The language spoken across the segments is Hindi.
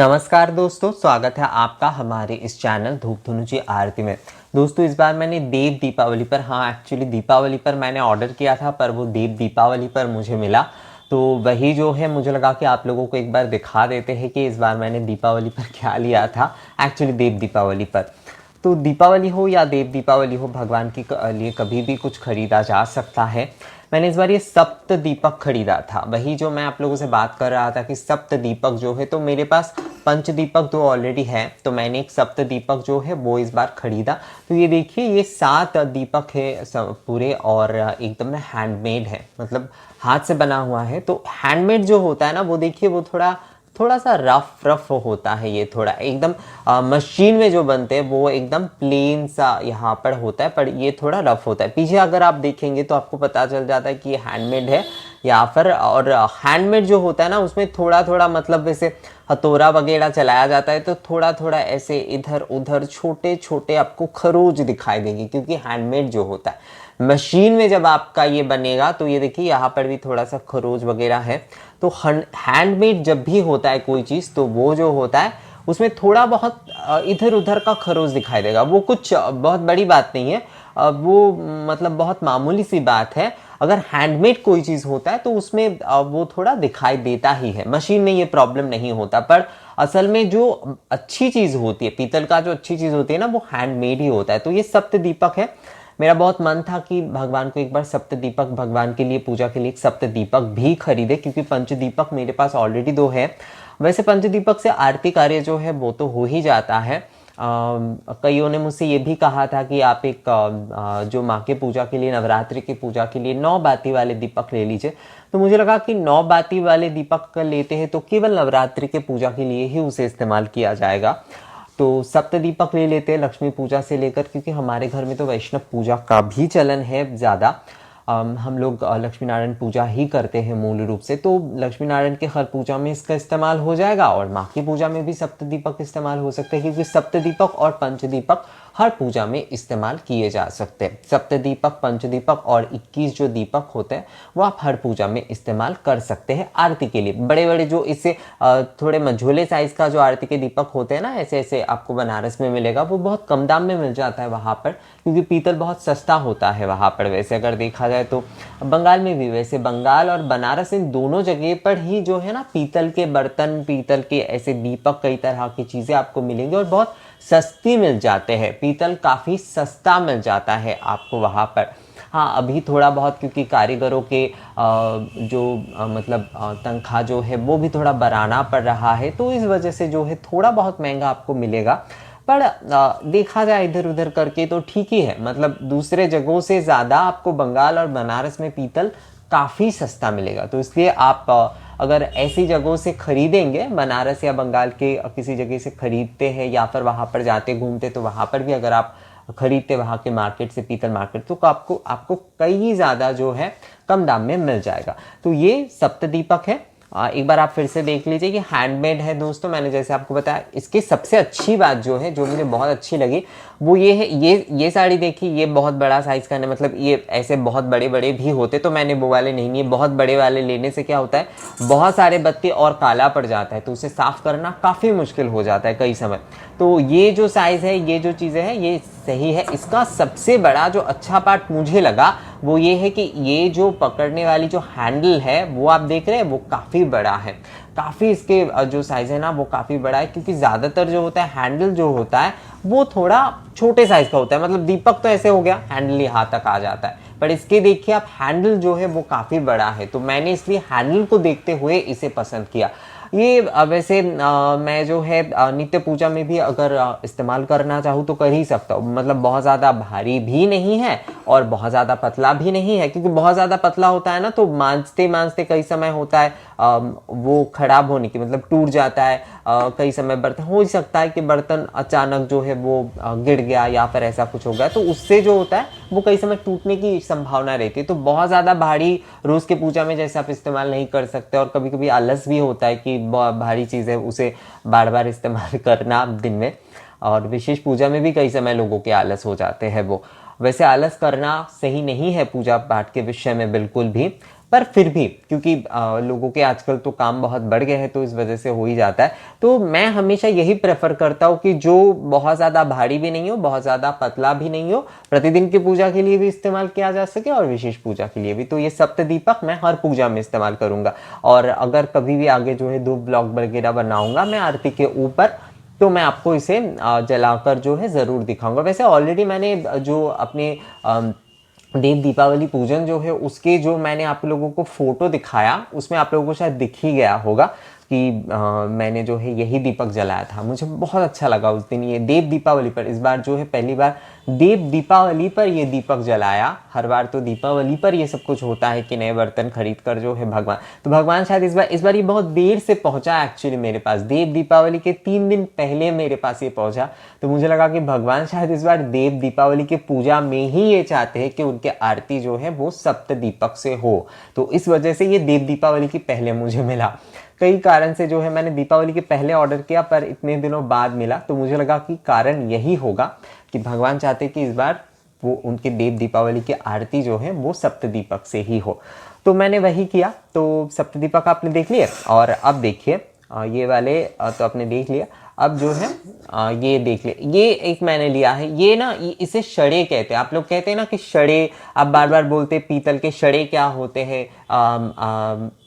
नमस्कार दोस्तों, स्वागत है आपका हमारे इस चैनल धूप धुनुची आरती में। दोस्तों इस बार मैंने देव दीपावली पर एक्चुअली दीपावली पर मैंने ऑर्डर किया था, पर वो देव दीपावली पर मुझे मिला। तो वही जो है मुझे लगा कि आप लोगों को एक बार दिखा देते हैं कि इस बार मैंने दीपावली पर क्या लिया था, एक्चुअली देव दीपावली पर। तो दीपावली हो या देव दीपावली हो, भगवान के लिए कभी भी कुछ खरीदा जा सकता है। मैंने इस बार ये सप्त दीपक खरीदा था, वही जो मैं आप लोगों से बात कर रहा था कि सप्त दीपक जो है, तो मेरे पास पंच दीपक दो ऑलरेडी है, तो मैंने एक सप्त दीपक जो है वो इस बार खरीदा। तो ये देखिए, ये 7 दीपक है पूरे, और एकदम ना हैंडमेड है, मतलब हाथ से बना हुआ है। तो हैंडमेड जो होता है ना, वो देखिए वो थोड़ा सा रफ होता है। ये थोड़ा एकदम मशीन में जो बनते हैं वो एकदम प्लेन सा यहाँ पर होता है, पर ये थोड़ा रफ होता है। पीछे अगर आप देखेंगे तो आपको पता चल जाता है कि ये हैंडमेड है या फिर, और हैंडमेड जो होता है ना उसमें थोड़ा मतलब वैसे हथौड़ा वगैरह चलाया जाता है, तो थोड़ा ऐसे इधर उधर छोटे आपको खरोच दिखाई देंगे, क्योंकि हैंडमेड जो होता है। मशीन में जब आपका ये बनेगा तो ये देखिए यहाँ पर भी थोड़ा सा खरोच वगैरह है। तो हैंडमेड जब भी होता है कोई चीज़, तो वो जो होता है उसमें थोड़ा बहुत इधर उधर का खरोच दिखाई देगा। वो कुछ बहुत बड़ी बात नहीं है, वो मतलब बहुत मामूली सी बात है। अगर हैंडमेड कोई चीज़ होता है तो उसमें वो थोड़ा दिखाई देता ही है। मशीन में ये प्रॉब्लम नहीं होता, पर असल में जो अच्छी चीज़ होती है, पीतल का जो अच्छी चीज़ होती है ना, वो हैंडमेड ही होता है। तो ये सप्त दीपक है। मेरा बहुत मन था कि भगवान को एक बार सप्त दीपक, भगवान के लिए पूजा के लिए एक सप्त दीपक भी खरीदे, क्योंकि पंच दीपक मेरे पास ऑलरेडी 2 है। वैसे पंच दीपक से आरती कार्य जो है वो तो हो ही जाता है। कईयों ने मुझसे ये भी कहा था कि आप एक जो माँ के पूजा के लिए, नवरात्रि की पूजा के लिए 9 बाती वाले दीपक ले लीजिए। तो मुझे लगा कि 9 बाती वाले दीपक लेते हैं तो केवल नवरात्रि के पूजा के लिए ही उसे इस्तेमाल किया जाएगा। तो सप्त दीपक ले लेते हैं लक्ष्मी पूजा से लेकर, क्योंकि हमारे घर में तो वैष्णव पूजा का भी चलन है ज़्यादा। हम लोग लक्ष्मी नारायण पूजा ही करते हैं मूल रूप से, तो लक्ष्मी नारायण के हर पूजा में इसका इस्तेमाल हो जाएगा, और माँ की पूजा में भी सप्त दीपक इस्तेमाल हो सकते हैं, क्योंकि सप्त दीपक और पंच दीपक हर पूजा में इस्तेमाल किए जा सकते हैं। सप्त दीपक, पंच दीपक और 21 जो दीपक होते हैं वो आप हर पूजा में इस्तेमाल कर सकते हैं आरती के लिए। बड़े बड़े जो इससे थोड़े मझोले साइज का जो आरती के दीपक होते हैं ना, ऐसे ऐसे आपको बनारस में मिलेगा, वो बहुत कम दाम में मिल जाता है वहाँ पर, क्योंकि पीतल बहुत सस्ता होता है वहाँ पर। वैसे अगर देखा जाए तो बंगाल में भी, वैसे बंगाल और बनारस इन दोनों जगह पर ही जो है ना, पीतल के बर्तन, पीतल के ऐसे दीपक, कई तरह की चीज़ें आपको मिलेंगी और बहुत सस्ती मिल जाते हैं। पीतल काफ़ी सस्ता मिल जाता है आपको वहाँ पर। हाँ, अभी थोड़ा बहुत क्योंकि कारीगरों के मतलब तनख्वाह जो है वो भी थोड़ा बढ़ाना पड़ रहा है, तो इस वजह से जो है थोड़ा बहुत महंगा आपको मिलेगा। पर देखा जाए इधर उधर करके तो ठीक ही है, मतलब दूसरे जगहों से ज़्यादा आपको बंगाल और बनारस में पीतल काफ़ी सस्ता मिलेगा। तो इसलिए आप अगर ऐसी जगहों से खरीदेंगे, बनारस या बंगाल के किसी जगह से खरीदते हैं या फिर वहाँ पर जाते घूमते, तो वहाँ पर भी अगर आप खरीदते वहाँ के मार्केट से, पीतल मार्केट, तो आपको कई ज़्यादा जो है कम दाम में मिल जाएगा। तो ये सप्त दीपक है। एक बार आप फिर से देख लीजिए कि हैंडमेड है दोस्तों। मैंने जैसे आपको बताया, इसकी सबसे अच्छी बात जो है, जो मुझे बहुत अच्छी लगी, वो ये है, ये साड़ी देखिए, ये बहुत बड़ा साइज का है, मतलब ये ऐसे बहुत बड़े बड़े भी होते तो मैंने वो वाले नहीं लिए। बहुत बड़े वाले लेने से क्या होता है, बहुत सारे बत्ती और काला पड़ जाता है, तो उसे साफ करना काफ़ी मुश्किल हो जाता है कई समय। तो ये जो साइज़ है, ये जो चीज़ें हैं, ये सही है। इसका सबसे बड़ा जो अच्छा पार्ट मुझे लगा वो ये है कि ये जो पकड़ने वाली जो हैंडल है वो आप देख रहे हैं, वो काफ़ी बड़ा है। काफ़ी इसके जो साइज़ है ना वो काफ़ी बड़ा है, क्योंकि ज़्यादातर जो होता है हैंडल जो होता है वो थोड़ा छोटे साइज़ का होता है। मतलब दीपक तो ऐसे हो गया, हैंडल यहाँ तक आ जाता है, पर इसके देखिए आप हैंडल जो है वो काफ़ी बड़ा है। तो मैंने इसलिए हैंडल को देखते हुए इसे पसंद किया। ये वैसे मैं जो है नित्य पूजा में भी अगर इस्तेमाल करना चाहूँ तो कर ही सकता हूँ। मतलब बहुत ज़्यादा भारी भी नहीं है और बहुत ज़्यादा पतला भी नहीं है, क्योंकि बहुत ज़्यादा पतला होता है ना तो मांजते मांजते कई समय होता है वो खराब होने की, मतलब टूट जाता है। कई समय बर्तन हो ही सकता है कि बर्तन अचानक जो है वो गिर गया या फिर ऐसा कुछ हो गया, तो उससे जो होता है वो कई समय टूटने की संभावना रहती है। तो बहुत ज़्यादा भारी रोज़ के पूजा में जैसे आप इस्तेमाल नहीं कर सकते, और कभी कभी आलस भी होता है कि भारी चीज़ है उसे बार बार इस्तेमाल करना दिन में, और विशेष पूजा में भी कई समय लोगों के आलस हो जाते हैं वो। वैसे आलस करना सही नहीं है पूजा पाठ के विषय में बिल्कुल भी, पर फिर भी क्योंकि लोगों के आजकल तो काम बहुत बढ़ गए हैं तो इस वजह से हो ही जाता है। तो मैं हमेशा यही प्रेफर करता हूँ कि जो बहुत ज़्यादा भारी भी नहीं हो, बहुत ज़्यादा पतला भी नहीं हो, प्रतिदिन की पूजा के लिए भी इस्तेमाल किया जा सके और विशेष पूजा के लिए भी। तो ये सप्त दीपक मैं हर पूजा में इस्तेमाल करूंगा। और अगर कभी भी आगे जो है धूप ब्लॉग वगैरह बनाऊंगा मैं आरती के ऊपर, तो मैं आपको इसे जलाकर जो है ज़रूर दिखाऊंगा। वैसे ऑलरेडी मैंने जो अपने देव दीपावली पूजन जो है उसके जो मैंने आप लोगों को फोटो दिखाया उसमें आप लोगों को शायद दिख ही गया होगा कि मैंने जो है यही दीपक जलाया था। मुझे बहुत अच्छा लगा उस दिन ये देव दीपावली पर, इस बार जो है पहली बार देव दीपावली पर ये दीपक जलाया। हर बार तो दीपावली पर ये सब कुछ होता है कि नए बर्तन खरीद कर जो है भगवान, तो भगवान शायद इस बार ये बहुत देर से पहुंचा एक्चुअली मेरे पास। देव दीपावली के 3 दिन पहले मेरे पास ये पहुंचा, तो मुझे लगा कि भगवान शायद इस बार देव दीपावली की पूजा में ही ये चाहते हैं कि उनके आरती जो है वो सप्त दीपक से हो। तो इस वजह से ये देव दीपावली की पहले मुझे मिला। कई कारण से जो है मैंने दीपावली के पहले ऑर्डर किया पर इतने दिनों बाद मिला, तो मुझे लगा कि कारण यही होगा कि भगवान चाहते कि इस बार वो उनके देव दीपावली की आरती जो है वो सप्त दीपक से ही हो। तो मैंने वही किया। तो सप्त दीपक आपने देख लिए और अब देखिए ये वाले तो आपने देख लिया। अब जो है ये देख ले, ये एक मैंने लिया है, ये ना इसे शड़े कहते हैं। आप लोग कहते हैं ना कि शड़े, आप बार बार बोलते पीतल के शड़े क्या होते हैं,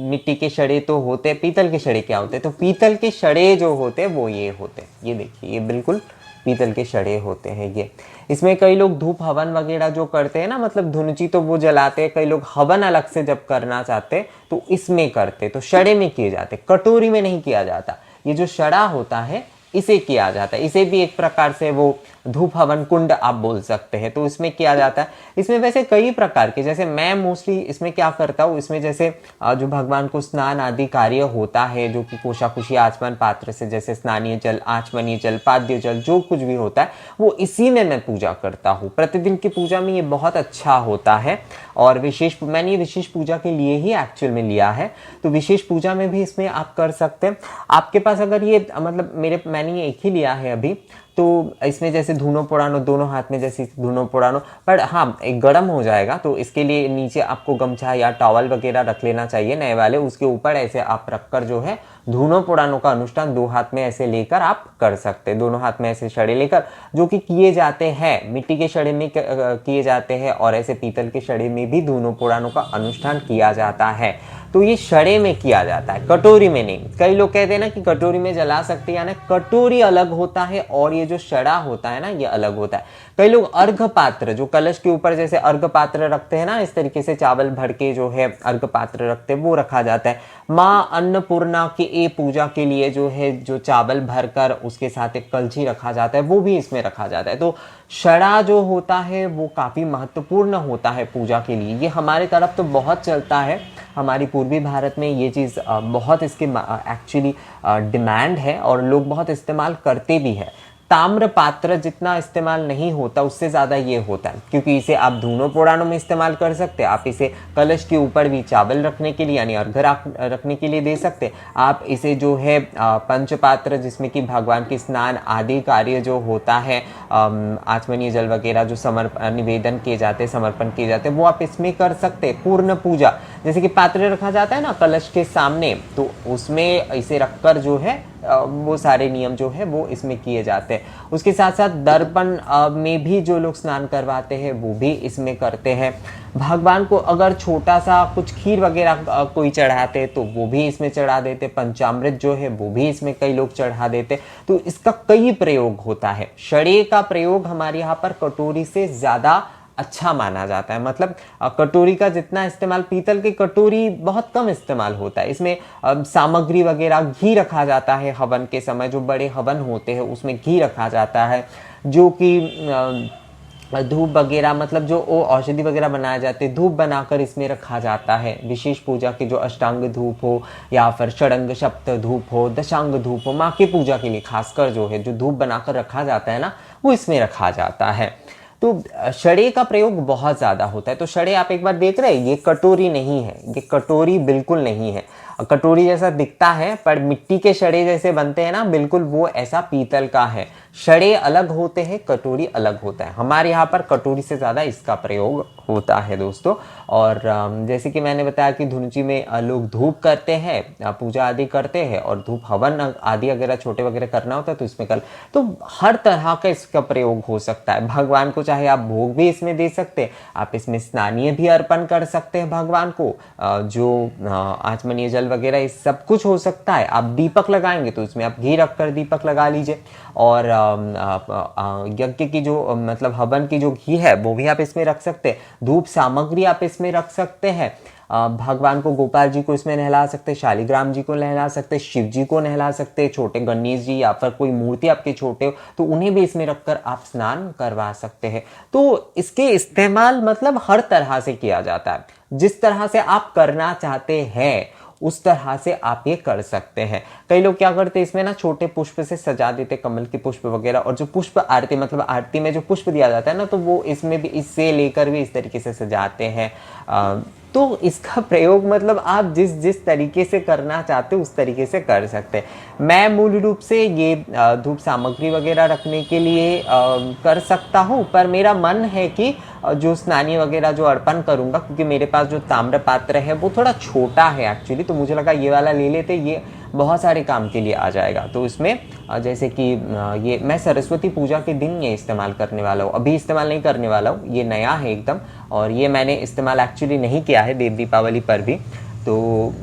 मिट्टी के शड़े तो होते हैं, पीतल के शड़े क्या होते हैं। तो पीतल के शड़े जो होते हैं वो ये होते हैं, ये देखिए ये बिल्कुल पीतल के शड़े होते हैं ये। इसमें कई लोग धूप हवन वगैरह जो करते हैं ना, मतलब धुनुची तो वो जलाते हैं, कई लोग हवन अलग से जब करना चाहते तो इसमें करते, तो शड़े में किए जाते, कटोरी में नहीं किया जाता। ये जो शड़ा होता है इसे किया जाता है, इसे भी एक प्रकार से वो धूप हवन कुंड आप बोल सकते हैं, तो इसमें किया जाता है। इसमें वैसे कई प्रकार के, जैसे मैं मोस्टली इसमें क्या करता हूँ, इसमें जैसे जो भगवान को स्नान आदि कार्य होता है जो कि कोशाकुशी आचमन पात्र से, जैसे स्नानीय जल, आचमनीय जल, पाद्य जल, जो कुछ भी होता है वो इसी में मैं पूजा करता हूँ। प्रतिदिन की पूजा में ये बहुत अच्छा होता है और मैंने ये विशेष पूजा के लिए ही एक्चुअल में लिया है। तो विशेष पूजा में भी इसमें आप कर सकते हैं। आपके पास अगर ये मतलब मैंने ये एक ही लिया है अभी, तो इसमें जैसे धुनो पुरानो दोनों हाथ में जैसे धुनो पुरानो, पर हाँ एक गर्म हो जाएगा तो इसके लिए नीचे आपको गमछा या टॉवल वगैरह रख लेना चाहिए नए वाले, उसके ऊपर ऐसे आप रखकर जो है धुनो पुरानो का अनुष्ठान 2 हाथ में ऐसे लेकर आप कर सकते हैं। दोनों हाथ में ऐसे छड़े लेकर, जो कि किए जाते हैं मिट्टी के छड़े में किए जाते हैं और ऐसे पीतल के छड़े में भी धुनो पुरानो का अनुष्ठान किया जाता है। तो ये छड़े में किया जाता है, कटोरी में नहीं। कई लोग कहते हैं ना कि कटोरी में जला सकते हैं, यानी कटोरी अलग होता है और ये जो छड़ा होता है ना ये अलग होता है। कई लोग अर्घ पात्र, जो कलश के ऊपर जैसे अर्घ पात्र रखते हैं ना, इस तरीके से चावल भर के जो है अर्घ पात्र रखते हैं, वो रखा जाता है। माँ अन्नपूर्णा की पूजा के लिए जो है जो चावल भरकर उसके साथ एक कलछी रखा जाता है वो भी इसमें रखा जाता है। तो छड़ा जो होता है वो काफी महत्वपूर्ण होता है पूजा के लिए। ये हमारे तरफ तो बहुत चलता है, हमारी पूर्वी भारत में ये चीज़ बहुत इसके एक्चुअली डिमांड है और लोग बहुत इस्तेमाल करते भी है। ताम्र पात्र जितना इस्तेमाल नहीं होता उससे ज़्यादा ये होता है, क्योंकि इसे आप धूनो पुराणों में इस्तेमाल कर सकते हैं। आप इसे कलश के ऊपर भी चावल रखने के लिए यानी अर्घ रखने के लिए दे सकते हैं। आप इसे जो है पंचपात्र, जिसमें कि भगवान के स्नान आदि कार्य जो होता है, आचमनीय जल वगैरह जो निवेदन किए जाते हैं, समर्पण किए जाते हैं, वो आप इसमें कर सकते हैं। पूर्ण पूजा जैसे कि पात्र रखा जाता है ना कलश के सामने, तो उसमें इसे रखकर जो है वो सारे नियम जो है वो इसमें किए जाते हैं। उसके साथ साथ दर्पण में भी जो लोग स्नान करवाते हैं वो भी इसमें करते हैं। भगवान को अगर छोटा सा कुछ खीर वगैरह कोई चढ़ाते तो वो भी इसमें चढ़ा देते। पंचामृत जो है वो भी इसमें कई लोग चढ़ा देते। तो इसका कई प्रयोग होता है। छड़े का प्रयोग हमारे यहाँ पर कटोरी से ज्यादा अच्छा माना जाता है। मतलब कटोरी का जितना इस्तेमाल, पीतल की कटोरी बहुत कम इस्तेमाल होता है। इसमें सामग्री वगैरह घी रखा जाता है हवन के समय, जो बड़े हवन होते हैं उसमें घी रखा जाता है, जो कि धूप वगैरह मतलब जो औषधि वगैरह बनाए जाते हैं धूप बनाकर इसमें रखा जाता है। विशेष पूजा के जो अष्टांग धूप हो या फिर षडंग सप्त धूप हो, दशांग धूप हो, माँ की पूजा के लिए खासकर जो है जो धूप बनाकर रखा जाता है ना वो इसमें रखा जाता है। तो छड़े का प्रयोग बहुत ज़्यादा होता है। तो छड़े आप एक बार देख रहे हैं, ये कटोरी नहीं है, ये कटोरी बिल्कुल नहीं है। कटोरी जैसा दिखता है पर मिट्टी के छड़े जैसे बनते हैं ना, बिल्कुल वो ऐसा पीतल का है। छड़े अलग होते हैं, कटोरी अलग होता है। हमारे यहाँ पर कटोरी से ज़्यादा इसका प्रयोग होता है दोस्तों। और जैसे कि मैंने बताया कि धुनुची में लोग धूप करते हैं, पूजा आदि करते हैं, और धूप हवन आदि वगैरह छोटे वगैरह करना होता है तो इसमें कल, तो हर तरह का इसका प्रयोग हो सकता है। भगवान को चाहे आप भोग भी इसमें दे सकते हैं, आप इसमें स्नानीय भी अर्पण कर सकते हैं भगवान को, जो आचमनीय जल वगैरह इस सब कुछ हो सकता है। आप दीपक लगाएंगे तो इसमें आप घी रखकर दीपक लगा लीजिए, और यज्ञ की जो मतलब हवन की जो घी है वो भी आप इसमें रख सकते हैं। धूप सामग्री आप इसमें रख सकते हैं। भगवान को, गोपाल जी को इसमें नहला सकते हैं, शालिग्राम जी को नहला सकते हैं, शिव जी को नहला सकते हैं, छोटे गणेश जी या फिर कोई मूर्ति आपके छोटे हो तो उन्हें भी इसमें रखकर आप स्नान करवा सकते हैं। तो इसके इस्तेमाल मतलब हर तरह से किया जाता है, जिस तरह से आप करना चाहते हैं उस तरह से आप ये कर सकते हैं। कई लोग क्या करते हैं, इसमें ना छोटे पुष्प से सजा देते, कमल के पुष्प वगैरह, और जो पुष्प आरती मतलब आरती में जो पुष्प दिया जाता है ना, तो वो इसमें भी इससे लेकर भी इस तरीके से सजाते हैं। तो इसका प्रयोग मतलब आप जिस जिस तरीके से करना चाहते हो उस तरीके से कर सकते हैं। मैं मूल रूप से ये धूप सामग्री वगैरह रखने के लिए कर सकता हूँ, पर मेरा मन है कि जो स्नानी वगैरह जो अर्पण करूँगा, क्योंकि मेरे पास जो ताम्र पात्र है वो थोड़ा छोटा है एक्चुअली, तो मुझे लगा ये वाला ले लेते, ये बहुत सारे काम के लिए आ जाएगा। तो इसमें जैसे कि ये मैं सरस्वती पूजा के दिन ये इस्तेमाल करने वाला हूँ, अभी इस्तेमाल नहीं करने वाला हूँ, ये नया है एकदम, और ये मैंने इस्तेमाल एक्चुअली नहीं किया है देव दीपावली पर भी। तो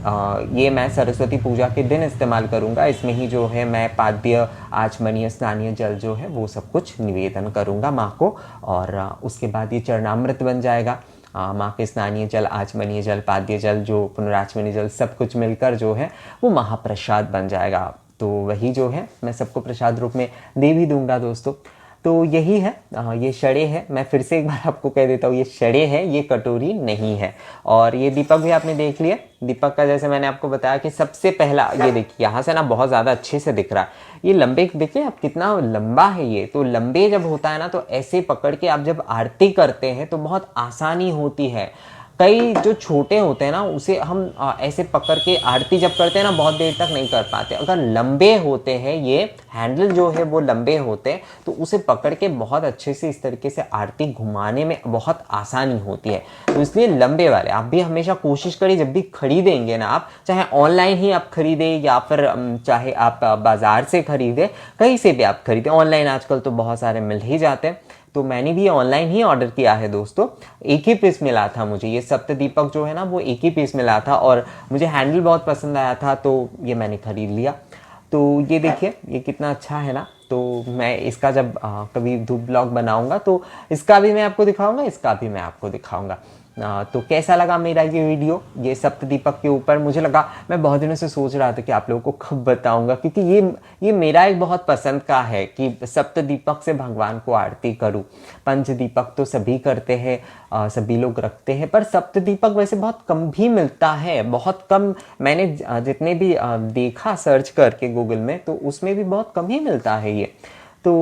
ये मैं सरस्वती पूजा के दिन इस्तेमाल करूँगा। इसमें ही जो है मैं पाद्य, आचमनीय, स्नानीय जल जो है वो सब कुछ निवेदन करूँगा माँ को, और उसके बाद ये चरणामृत बन जाएगा। माँ के स्नानीय जल, आचमनीय जल, पाद्य जल, जो पुनराचमनीय जल सब कुछ मिलकर जो है वो महाप्रसाद बन जाएगा। तो वही जो है मैं सबको प्रसाद रूप में दे भी दूंगा दोस्तों। तो यही है, ये छड़े है। मैं फिर से एक बार आपको कह देता हूँ, ये छड़े है, ये कटोरी नहीं है। और ये दीपक भी आपने देख लिया। दीपक का जैसे मैंने आपको बताया कि सबसे पहला ये देखिए, यहाँ से ना बहुत ज़्यादा अच्छे से दिख रहा है। ये लंबे देखिए आप कितना लंबा है ये। तो लंबे जब होता है ना तो ऐसे पकड़ के आप जब आरती करते हैं तो बहुत आसानी होती है। कई जो छोटे होते हैं ना उसे हम ऐसे पकड़ के आरती जब करते हैं ना बहुत देर तक नहीं कर पाते। अगर लंबे होते हैं, ये हैंडल जो है वो लंबे होते हैं, तो उसे पकड़ के बहुत अच्छे से इस तरीके से आरती घुमाने में बहुत आसानी होती है। तो इसलिए लंबे वाले आप भी हमेशा कोशिश करिए, जब भी खरीदेंगे ना आप, चाहे ऑनलाइन ही आप खरीदें या फिर चाहे आप बाजार से खरीदें, कहीं से भी आप खरीदें। ऑनलाइन आजकल तो बहुत सारे मिल ही जाते हैं, तो मैंने भी ऑनलाइन ही ऑर्डर किया है दोस्तों। एक ही पीस मिला था मुझे, ये सप्त दीपक जो है ना वो एक ही पीस मिला था, और मुझे हैंडल बहुत पसंद आया था तो ये मैंने खरीद लिया। तो ये देखिए ये कितना अच्छा है ना। तो मैं इसका जब कभी धूप ब्लॉग बनाऊंगा तो इसका भी मैं आपको दिखाऊंगा, इसका भी मैं आपको दिखाऊंगा। तो कैसा लगा मेरा ये वीडियो, ये सप्त दीपक के ऊपर। मुझे लगा, मैं बहुत दिनों से सोच रहा था कि आप लोगों को कब बताऊंगा, क्योंकि ये मेरा एक बहुत पसंद का है कि सप्त दीपक से भगवान को आरती करूं। पंच दीपक तो सभी करते हैं, सभी लोग रखते हैं, पर सप्त दीपक वैसे बहुत कम भी मिलता है, बहुत कम। मैंने जितने भी देखा सर्च करके गूगल में, तो उसमें भी बहुत कम ही मिलता है ये। तो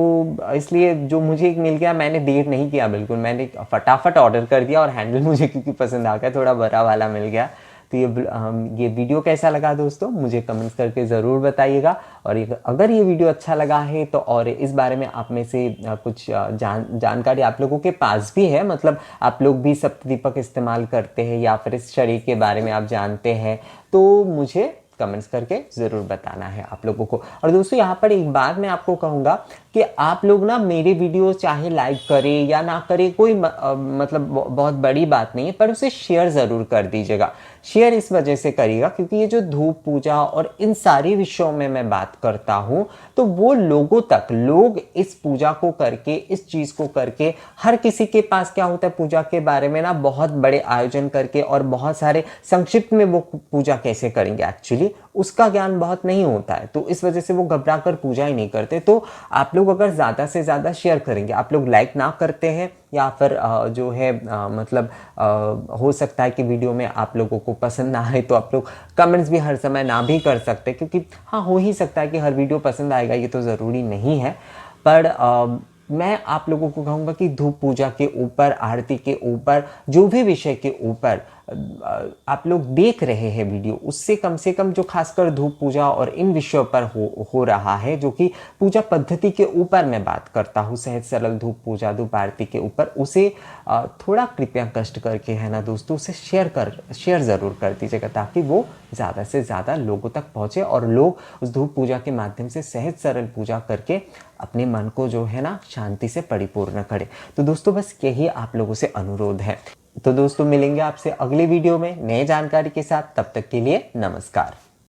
इसलिए जो मुझे एक मिल गया, मैंने देर नहीं किया बिल्कुल, मैंने फटाफट ऑर्डर कर दिया, और हैंडल मुझे क्योंकि पसंद आ गया, थोड़ा बड़ा वाला मिल गया। तो ये वीडियो कैसा लगा दोस्तों, मुझे कमेंट्स करके ज़रूर बताइएगा। और अगर ये वीडियो अच्छा लगा है तो, और इस बारे में आप में से कुछ जानकारी आप लोगों के पास भी है, मतलब आप लोग भी सप्त दीपक इस्तेमाल करते हैं या फिर इस शरीर के बारे में आप जानते हैं, तो मुझे कमेंट्स करके ज़रूर बताना है आप लोगों को। और दोस्तों यहाँ पर एक बात मैं आपको कहूँगा कि आप लोग ना मेरे वीडियो चाहे लाइक करें या ना करें, कोई मतलब बहुत बड़ी बात नहीं है, पर उसे शेयर ज़रूर कर दीजिएगा। शेयर इस वजह से करिएगा क्योंकि ये जो धूप पूजा और इन सारी विषयों में मैं बात करता हूँ, तो वो लोगों तक, लोग इस पूजा को करके, इस चीज़ को करके, हर किसी के पास क्या होता है पूजा के बारे में ना बहुत बड़े आयोजन करके और बहुत सारे संक्षिप्त में वो पूजा कैसे करेंगे, एक्चुअली उसका ज्ञान बहुत नहीं होता है, तो इस वजह से वो घबरा कर पूजा ही नहीं करते। तो आप लोग अगर ज़्यादा से ज़्यादा शेयर करेंगे, आप लोग लाइक ना करते हैं या फिर जो है मतलब हो सकता है कि वीडियो में आप लोगों को पसंद ना आए, तो आप लोग कमेंट्स भी हर समय ना भी कर सकते, क्योंकि हाँ हो ही सकता है कि हर वीडियो पसंद आएगा, ये तो ज़रूरी नहीं है। पर मैं आप लोगों को कहूँगा कि धूप पूजा के ऊपर, आरती के ऊपर, जो भी विषय के ऊपर आप लोग देख रहे हैं वीडियो, उससे कम से कम जो खासकर धूप पूजा और इन विषयों पर हो रहा है, जो कि पूजा पद्धति के ऊपर मैं बात करता हूँ, सहज सरल धूप पूजा धूप आरती के ऊपर, उसे थोड़ा कृपया कष्ट करके है ना दोस्तों, उसे शेयर ज़रूर कर दीजिएगा, ताकि वो ज़्यादा से ज़्यादा लोगों तक पहुँचे और लोग उस धूप पूजा के माध्यम से सहज सरल पूजा करके अपने मन को जो है ना शांति से परिपूर्ण करें। तो दोस्तों बस यही आप लोगों से अनुरोध है। तो दोस्तों मिलेंगे आपसे अगले वीडियो में नए जानकारी के साथ, तब तक के लिए नमस्कार।